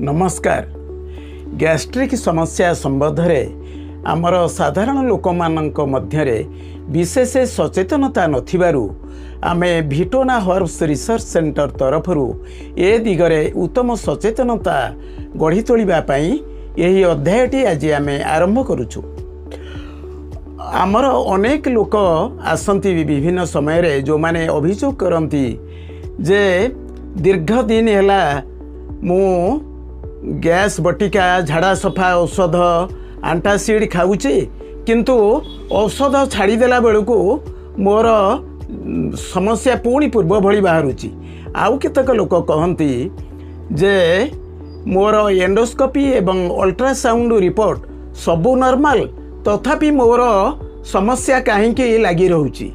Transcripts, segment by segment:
नमस्कार। गैस्ट्रिक समस्या संबंध में आमर साधारण लोक मानक मध्यरे विशेष सचेतनता नथिबारु आमे भिटोना हर्ब्स रिसर्च सेंटर तरफरु ए दिगरे उत्तम सचेतनता गढ़ी तोलिबा पई एही अध्यायटी आज आमे आरंभ करूछु। आमर अनेक लोक आसंती विभिन्न समय रे जो माने अभियोग करंती जे दीर्घ दिन हैला मु गैस बटिका झाड़ा सफा औषध आंटासिड खाऊचे किंतु औषध छाड़देला बेलू मोर समस्या पुणी पूर्व भली बाहरुची। आउ केतक लोक कहती जे मोर एंडोस्कोपी एवं अल्ट्रासाउंड रिपोर्ट सबू नॉर्मल तथापि मोर समस्या कहीं लगी रोची।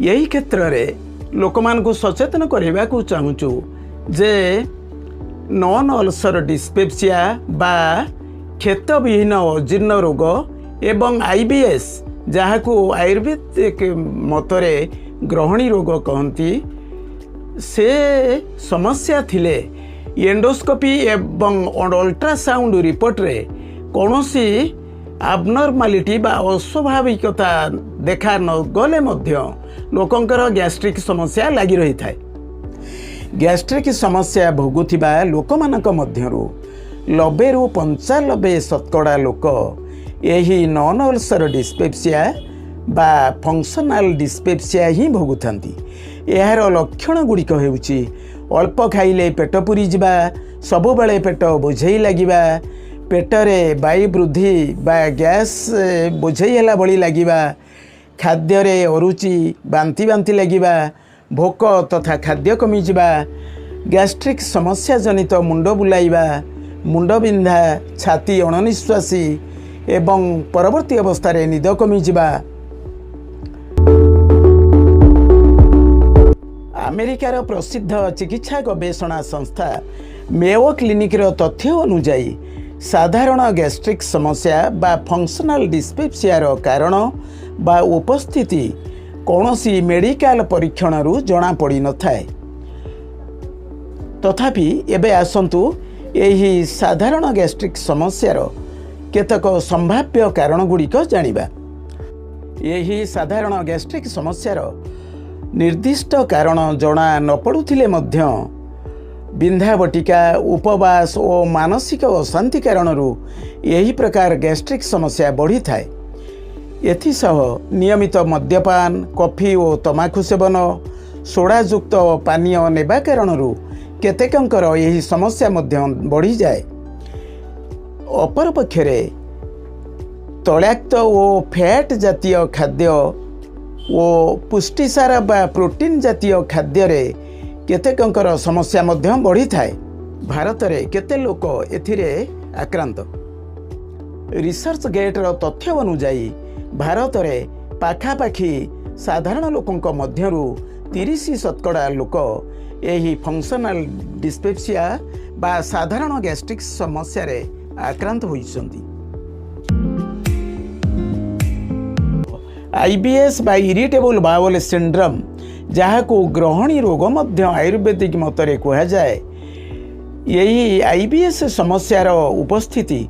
यही क्षेत्र में लोक मानकु सचेतन करने को चाहूँ जे नॉन अल्सर डिस्पेप्सिया बा क्षेत्र विहीन अजीर्ण रोग एवं आईबीएस जहाको आयुर्वेदिक मतरे ग्रहणी रोग कहती से समस्या थिले एंडोस्कोपी एवं अल्ट्रासाउंड रिपोर्ट रे कौनसी आबनर्मालिटी बा अस्वाभाविकता देखा न गले मध्य लोकंकर गैस्ट्रिक समस्या लगी रही थाए। गैस्ट्रिक समस्या भोगुथिबा लोक मानक मध्यरु 90 रु 95% लोक यही नॉन अल्सर डिस्पेप्सिया बा फंक्शनल डिस्पेप्सिया ही भोगुथांती। यार लक्षण गुड़िक हेउची अल्प खाइले पेट पुरी जिबा, सबु बेले पेट बोझई लागिबा, पेटरे वायु वृद्धि बा गैस बोझई होला बळी लागिबा, खाद्य अरुचि बांति बांति लागिबा, भोक तथा खाद्य कमी जिबा, गैस्ट्रिक समस्या जनित मुंड बुलाइबा, मुंड बिंधा, छाती अणनिश्वासी एवं परवर्ती अवस्था रे निद कमी जिबा। अमेरिकार प्रसिद्ध चिकित्सा गवेषणा संस्था मेयो क्लिनिक रो तथ्य अनुसार साधारण गैस्ट्रिक समस्या बा फंक्शनल डिस्पेप्सिया रो कारण बा उपस्थिति कौनसी मेडिकल परीक्षण रु जना पड़ी न थाए। तथापि एबे आसंतु यही साधारण गैस्ट्रिक समस्यार केतक संभाव्य कारण गुड़िक जानिबा। यही साधारण गैस्ट्रिक समस्यार निर्दिष्ट कारण जना न पड़ुथिले मध्य बिंधा बटिका, उपवास और मानसिक अशांति कारणरू यही प्रकार गैस्ट्रिक समस्या बढ़ी थाए। एथिसह नियमित मद्यपान, कॉफी और तमाखु सेवन, सोडायुक्त पानीय नेबा कारणरू केतेकंकर यही समस्या मध्य बढ़ी जाए। अपर पक्षरे तैलाक्त और फैट जातीय खाद्य और पुष्टिसार बा प्रोटीन जातीय खाद्य रे केतेकंकर समस्या मध्य बढ़ी थाए। भारत रे केते लोक एथिरे आक्रांत। रिसर्च गेट रो तथ्य अनुसार भारत रे पाखापाखी साधारण लोकंक मध्यरु 30% लोक यही फंक्शनल डिस्पेप्सिया बा साधारण गैस्ट्रिक समस्या रे आक्रांत होइछंती। आईबीएस बा इरिटेबल बाउल सिंड्रोम जहाको ग्रहणी रोग मध्य आयुर्वेदिक मतरे कहा जाए। यही आईबीएस समस्यार उपस्थिति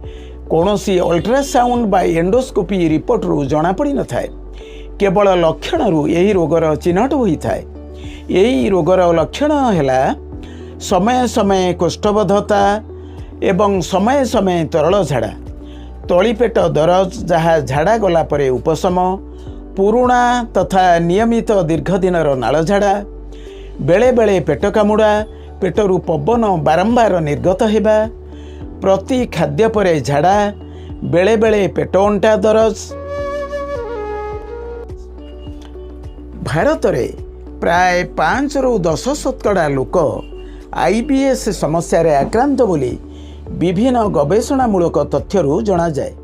कौनसी अल्ट्रासाउंड बा एंडोस्कोपी रिपोर्ट रु जना पड़ी न थाए। केवल लक्षण रु यही रोगर चिन्हट होई थाए। यही रोगर लक्षण हैला समय समय कोष्ठबद्धता एवं समय समय तरल झाड़ा, तलीपेट दरज जहा झाड़ा गला परे उपशम, पुरुणा तथा नियमित दीर्घ दिनर नाल झाड़ा, बेले बेले पेट कामुड़ा, पेटरू पवन बारंबार निर्गत हेबा, प्रति खाद्य परे झाड़ा, बेले बेले पेट अंटा दरज। भारत रे प्राय 5 रु 10% लोक आईबीएस समस्या रे आक्रांत बोली विभिन्न गवेषणामूलक तथ्यरू जना जाए।